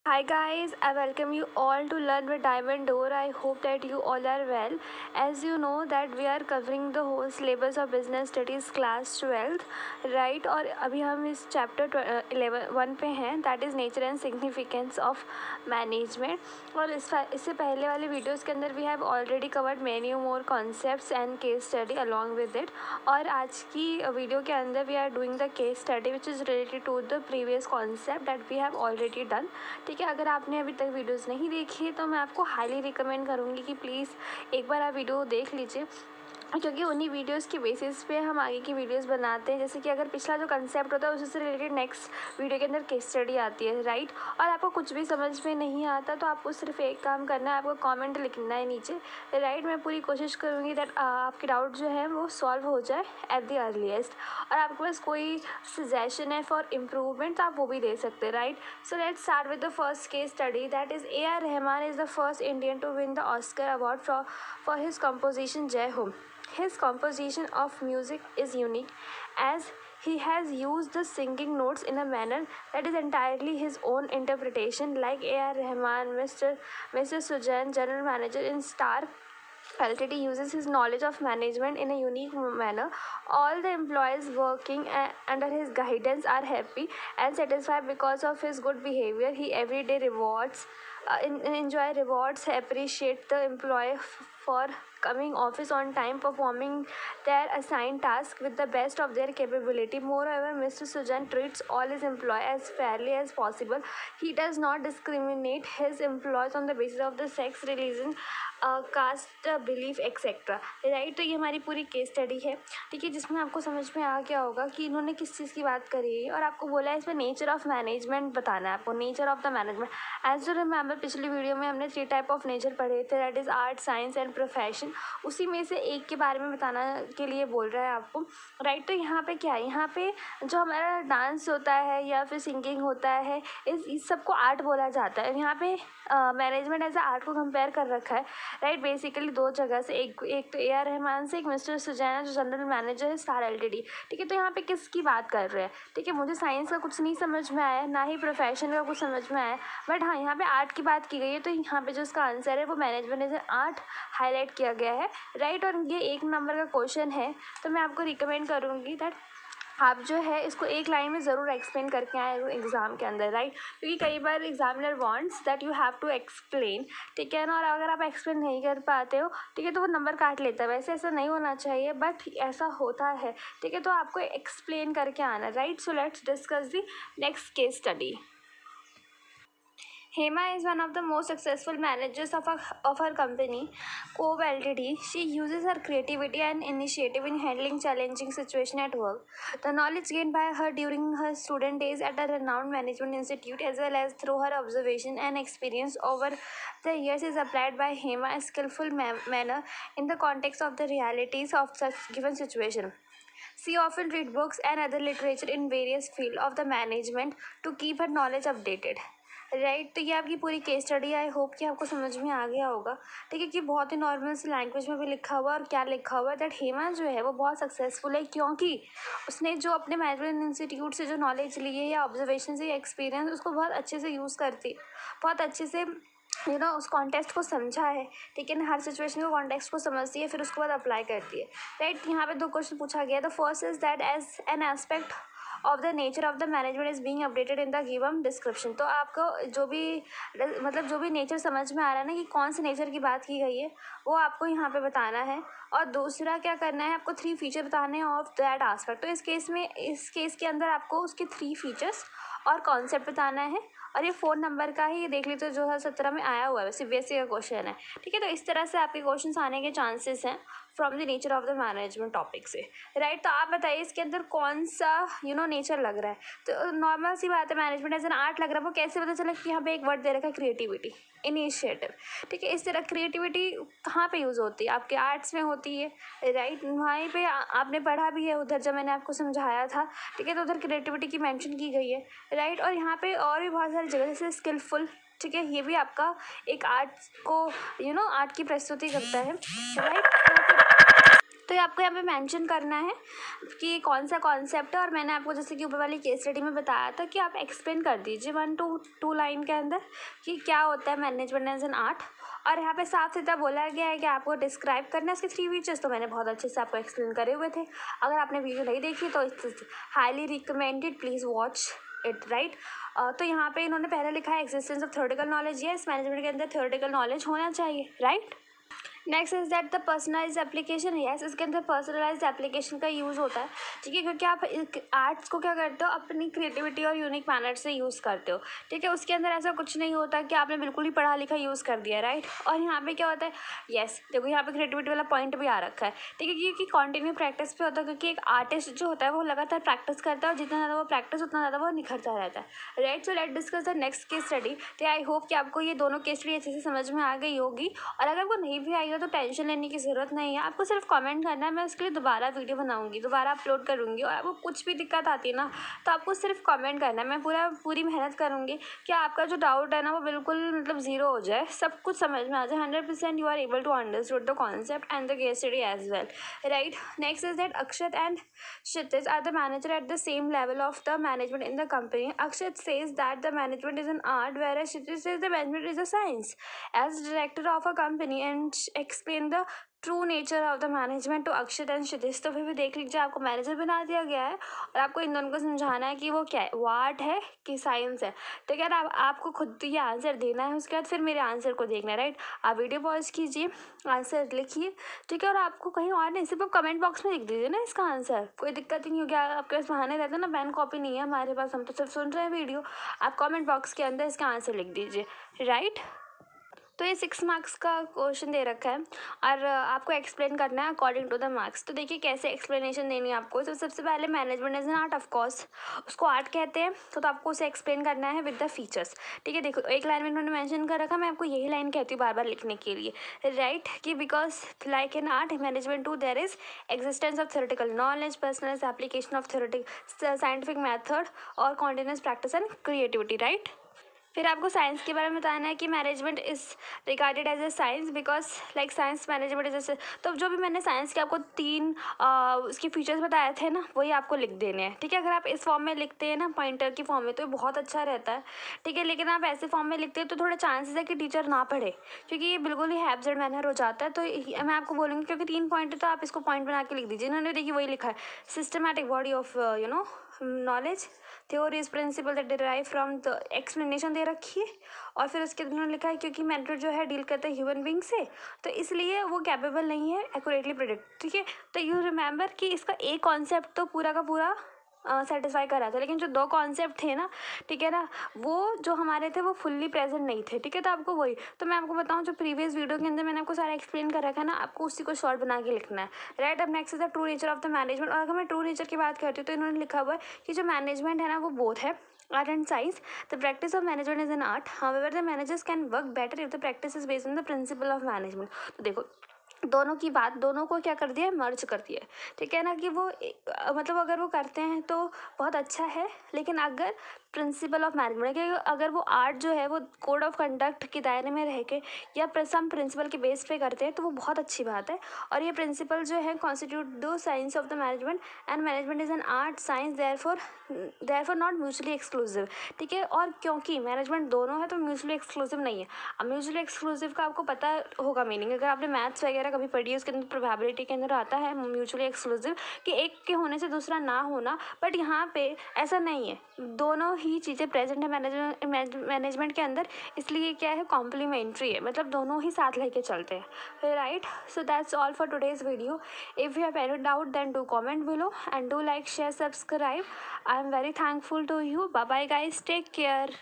Hi guys, I welcome you all to Learn with Diamond Door. I hope that you all are well. As you know that we are covering the whole syllabus of business studies class 12th, right? और अभी हम इस chapter 11 पे हैं, that is nature and significance of management. और इससे पहले वाले वीडियोस के अंदर we have already covered many more concepts and case study along with it. और आज की वीडियो के अंदर we are doing the case study which is related to the previous concept that we have already done. ठीक है, अगर आपने अभी तक वीडियोस नहीं देखी है तो मैं आपको हाईली रिकमेंड करूँगी कि प्लीज़ एक बार आप वीडियो देख लीजिए, क्योंकि उन्हीं वीडियोस के बेसिस पे हम आगे की वीडियोस बनाते हैं। जैसे कि अगर पिछला जो कंसेप्ट होता है उससे रिलेटेड नेक्स्ट वीडियो के अंदर केस स्टडी आती है, राइट। और आपको कुछ भी समझ में नहीं आता तो आपको सिर्फ एक काम करना है, आपको कमेंट लिखना है नीचे, राइट। मैं पूरी कोशिश करूँगी दैट आपके डाउट जो है वो सॉल्व हो जाए एट द अर्लीस्ट। और आपके पास कोई सजेशन है फॉर इम्प्रूवमेंट तो आप वो भी दे सकते हैं, right. So let's start with the first case study, that is A.R. Rahman is the first Indian to win the Oscar award for his composition Jai Ho. His composition of music is unique as he has used the singing notes in a manner that is entirely his own interpretation. Like A.R. Rahman, Mr. Sujan, General Manager in Star Ltd, uses his knowledge of management in a unique manner. All the employees working under his guidance are happy and satisfied because of his good behavior. He every day enjoy rewards, appreciate the employee for coming office on time, performing their assigned task with the best of their capability. Moreover, Mr. Sujan treats all his employees as fairly as possible. He does not discriminate his employees on the basis of the sex, religion, caste, belief etcetera, right. तो ये हमारी पूरी case study है, ठीक है, जिसमें आपको समझ में आ गया होगा कि इन्होंने किस चीज़ की बात करी है। और आपको बोला है इसमें नेचर ऑफ मैनेजमेंट बताना है आपको, nature of the management. As you remember पिछली वीडियो में हमने 3 टाइप ऑफ नेचर पढ़े थे, that is art, science and profession. उसी में से एक के बारे में बताना के लिए बोल रहा है आपको, राइट। तो यहाँ पे क्या है, यहाँ पे जो हमारा डांस होता है या फिर सिंगिंग होता है, इस सबको आर्ट बोला जाता है। यहाँ पे मैनेजमेंट एज आर्ट को कंपेयर कर रखा है, राइट। बेसिकली 2 जगह से, एक तो A.R. रहमान से, एक मिस्टर सुजैना जो जनरल मैनेजर है स्टार Ltd, ठीक है। तो यहाँ पे किसकी बात कर रहे हैं, ठीक है। मुझे साइंस का कुछ नहीं समझ में आया, ना ही प्रोफेशन का कुछ समझ में आया, बट हाँ यहाँ पे आर्ट की बात की गई है। तो यहाँ पे जो इसका आंसर है वो मैनेजमेंट एज आर्ट हाईलाइट किया गया है, राइट। और ये 1 नंबर का क्वेश्चन है, तो मैं आपको रिकमेंड करूँगी दैट आप जो है इसको एक लाइन में ज़रूर एक्सप्लेन करके आए एग्ज़ाम के अंदर, राइट। क्योंकि कई बार examiner wants that you have to explain, ठीक है ना। और अगर आप एक्सप्लेन नहीं कर पाते हो, ठीक है, तो वो नंबर काट लेता है। वैसे ऐसा नहीं होना चाहिए, बट ऐसा होता है, ठीक है। तो आपको एक्सप्लेन करके आना, right. So let's discuss the next case study. Hema is one of the most successful managers of her company, Cove Ltd. She uses her creativity and initiative in handling challenging situations at work. The knowledge gained by her during her student days at a renowned management institute, as well as through her observation and experience over the years, is applied by Hema in a skillful manner in the context of the realities of such given situation. She often reads books and other literature in various fields of the management to keep her knowledge updated. Right. तो ये आपकी पूरी case study, I hope कि आपको समझ में आ गया होगा, ठीक है, कि बहुत ही नॉर्मल सी लैंग्वेज में भी लिखा हुआ है। और क्या लिखा हुआ है दैट हेमा जो है वो बहुत सक्सेसफुल है, क्योंकि उसने जो अपने मैनेजमेंट इंस्टीट्यूट से जो नॉलेज ली है या ऑब्जर्वेशन से या एक्सपीरियंस, उसको बहुत अच्छे से यूज़ करती, बहुत अच्छे से उस कॉन्टेक्स्ट को समझा है, ठीक है ना। हर सिचुएशन को कॉन्टेक्स्ट को समझती है, फिर उसके बाद अप्लाई करती है, राइट। यहाँ पे 2 क्वेश्चन पूछा गया। The first is that as an aspect of the nature of the management is being updated in the given description. तो आपको जो भी नेचर समझ में आ रहा है ना कि कौन से नेचर की बात की गई है, वो आपको यहाँ पे बताना है। और दूसरा क्या करना है, आपको 3 फीचर बताने हैं ऑफ दैट आस्पेक्ट। तो इस केस के अंदर आपको उसके 3 फीचर्स और कॉन्सेप्ट बताना है। और ये 4 नंबर का ही, ये देख लीजिए 2017 में आया हुआ है, CBSE का क्वेश्चन है, ठीक है। तो इस तरह से आपके क्वेश्चंस आने के चांसेस हैं from the nature of the management topic से, राइट। तो आप बताइए इसके अंदर कौन सा नेचर लग रहा है। तो नॉर्मल सी बात है, मैनेजमेंट एज एन आर्ट लग रहा है। वो कैसे पता चला कि यहाँ पे एक वर्ड दे रखा है क्रिएटिविटी, इनिशिएटिव, ठीक है। इस तरह क्रिएटिविटी कहाँ पे यूज़ होती है, आपके आर्ट्स में होती है, राइट। वहीं पे आपने पढ़ा भी है उधर, जब मैंने आपको समझाया था, ठीक है। तो उधर क्रिएटिविटी की मेंशन की गई है, राइट। और यहाँ पे और भी बहुत सारी जगह, जैसे स्किलफुल, ठीक है, ये भी आपका एक आर्ट को आर्ट की प्रस्तुति करता है, राइट। तो ये आपको यहाँ पे मेंशन करना है कि कौन सा कॉन्सेप्ट है, और मैंने आपको जैसे कि ऊपर वाली केस स्टडी में बताया था कि आप एक्सप्लेन कर दीजिए 1 to 2 लाइन के अंदर कि क्या होता है मैनेजमेंट एज एन आर्ट। और यहाँ पे साफ सीधा बोला गया है कि आपको डिस्क्राइब करना है इसके 3 फीचर्स, तो मैंने बहुत अच्छे से आपको एक्सप्लेन करे हुए थे। अगर आपने वीडियो नहीं देखी तो highly recommended, please watch it, right. तो यहाँ पे इन्होंने पहले लिखा है existence of theoretical knowledge. Yes, management के अंदर थ्योरेटिकल नॉलेज होना चाहिए, right. Next is that the personalize application. Yes, इसके अंदर पर्सनलाइज एप्लीकेशन का यूज़ होता है, ठीक है, क्योंकि आप आर्ट्स को क्या करते हो, अपनी क्रिएटिविटी और यूनिक मैनर से यूज़ करते हो, ठीक है। उसके अंदर ऐसा कुछ नहीं होता कि आपने बिल्कुल ही पढ़ा लिखा यूज़ कर दिया, राइट। और यहाँ पे क्या होता है, यस देखो यहाँ पे क्रिएटिविटी वाला पॉइंट भी आ रखा है, ठीक है, क्योंकि कंटिन्यू प्रैक्टिस पे होता है, क्योंकि एक आर्टिस्ट जो होता है वो लगातार प्रैक्टिस करता है, और जितना ज़्यादा वो प्रैक्टिस उतना ज़्यादा वो निखरता रहता है, right. So let discuss the next case study. तो आई होप कि आपको ये दोनों केस स्टडी अच्छे से समझ में आ गई होगी, और अगर आपको नहीं भी आई हो तो टेंशन लेने की ज़रूरत नहीं है, आपको सिर्फ कमेंट करना है। मैं उसके लिए दोबारा वीडियो बनाऊंगी, दोबारा अपलोड करूंगी, और आपको कुछ भी दिक्कत आती है ना तो आपको सिर्फ कमेंट करना है। मैं पूरी मेहनत करूंगी कि आपका जो डाउट है ना वो बिल्कुल मतलब ज़ीरो हो जाए, सब कुछ समझ में आ जाए, 100% you are able to understood the concept and the case study as well, right. Next is that Akshat and Kshitij are the manager at the same level of the management in the company. Akshat says that the management is an art, whereas Kshitij says the management is a science. As director of a company and explain the true nature of the management to Akshat and Kshitij. तो फिर भी देख लीजिए, आपको manager बना दिया गया है और आपको इन दोनों को समझाना है कि वो क्या है, वो आर्ट है कि साइंस है। तो क्या आपको खुद ये आंसर देना है, उसके बाद फिर मेरे आंसर को देखना है, राइट। आप वीडियो पॉज कीजिए, आंसर लिखिए, ठीक है, और आपको कहीं और नहीं, सिर्फ आप कमेंट बॉक्स में लिख दीजिए ना इसका आंसर, कोई दिक्कत ही नहीं होगी। आपके पास बहाने रहते हैं ना, पेन कॉपी नहीं है हमारे पास, हम तो सिर्फ सुन रहे हैं वीडियो। आप कमेंट बॉक्स के अंदर इसका आंसर लिख दीजिए, राइट। तो ये 6 मार्क्स का क्वेश्चन दे रखा है, और आपको एक्सप्लेन करना है अकॉर्डिंग टू द मार्क्स। तो देखिए कैसे एक्सप्लेनेशन देनी है आपको। तो सबसे पहले management as an art, of course उसको आर्ट कहते हैं, तो आपको उसे एक्सप्लेन करना है विद द फीचर्स, ठीक है। देखो एक लाइन में इन्होंने मेंशन कर रखा, मैं आपको यही लाइन कहती हूँ बार बार लिखने के लिए, राइट, कि because like in art management too there is existence of theoretical knowledge, personal application of theoretic scientific method और continuous practice and creativity, right. फिर आपको साइंस के बारे में बताना है कि management is regarded as a science because like science management is. तो जो भी मैंने साइंस के आपको 3 उसके फीचर्स बताए थे ना, वही आपको लिख देने हैं, ठीक है। अगर आप इस फॉर्म में लिखते हैं ना, पॉइंटर की फॉर्म में, तो बहुत अच्छा रहता है, ठीक है। लेकिन आप ऐसे फॉर्म में लिखते हैं तो थोड़ा चांसेस है कि टीचर ना पढ़े, क्योंकि ये बिल्कुल ही एब्सेंट मैनर हो जाता है। तो मैं आपको बोलूँगी क्योंकि 3 पॉइंट है तो आप इसको पॉइंट बना के लिख दीजिए। इन्होंने देखिए वही लिखा है, systematic body of knowledge, theories principle that derive from the explanation दे रखी है। और फिर उसके उन्होंने लिखा है क्योंकि मैटर जो है डील करता है ह्यूमन बींग से, तो इसलिए वो कैपेबल नहीं है एक्यूरेटली प्रिडिक्ट, ठीक है। तो यू रिमेंबर कि इसका एक कॉन्सेप्ट तो पूरा का पूरा सेटिस्फाई कर रहा था, लेकिन जो 2 कॉन्सेप्ट थे ना, ठीक है ना, वो जो हमारे थे वो फुल्ली प्रेजेंट नहीं थे, ठीक है। तो आपको वही, तो मैं आपको बताऊं जो प्रीवियस वीडियो के अंदर मैंने आपको सारा एक्सप्लेन कर रखा है ना, आपको उसी को शॉर्ट बना के लिखना है, राइट। अब next is the true nature of the management. और अगर मैं ट्रू नेचर की बात करती हूँ तो इन्होंने लिखा हुआ है कि जो मैनेजमेंट है ना वो बोथ है art and science. The practice of management is an art. However, the managers can work better if the practice is based on the principle of management. तो देखो दोनों की बात, दोनों को क्या कर दिया, मर्ज कर दिया, ठीक है ना, कि वो मतलब अगर वो करते हैं तो बहुत अच्छा है, लेकिन अगर प्रिंसिपल ऑफ मैनेजमेंट कि अगर वो आर्ट जो है वो कोड ऑफ कंडक्ट के दायरे में रह के या सम प्रिंसिपल के बेस पे करते हैं तो वो बहुत अच्छी बात है। और ये प्रिंसिपल जो है कॉन्स्टिट्यूट दो science of the management and management is an art science therefore not mutually exclusive, ठीक है। और क्योंकि मैनेजमेंट दोनों है तो म्यूचुअली एक्सक्लूसिव नहीं है। अब म्यूचुअली एक्सक्लूसिव का आपको पता होगा मीनिंग, अगर आपने मैथ्स वगैरह कभी पढ़ी है उसके अंदर प्रोबेबिलिटी के अंदर आता है म्यूचुअली एक्सक्लूसिव कि एक के होने से दूसरा ना होना, बट यहाँ पे ऐसा नहीं है, दोनों ही चीज़ें प्रेजेंट है मैनेजमेंट के अंदर, इसलिए क्या है कॉम्प्लीमेंट्री है, मतलब दोनों ही साथ लेके चलते हैं, right. So that's all for today's video. If you have any doubt then do comment below and do like share subscribe. I am very thankful to you. Bye bye guys, take care.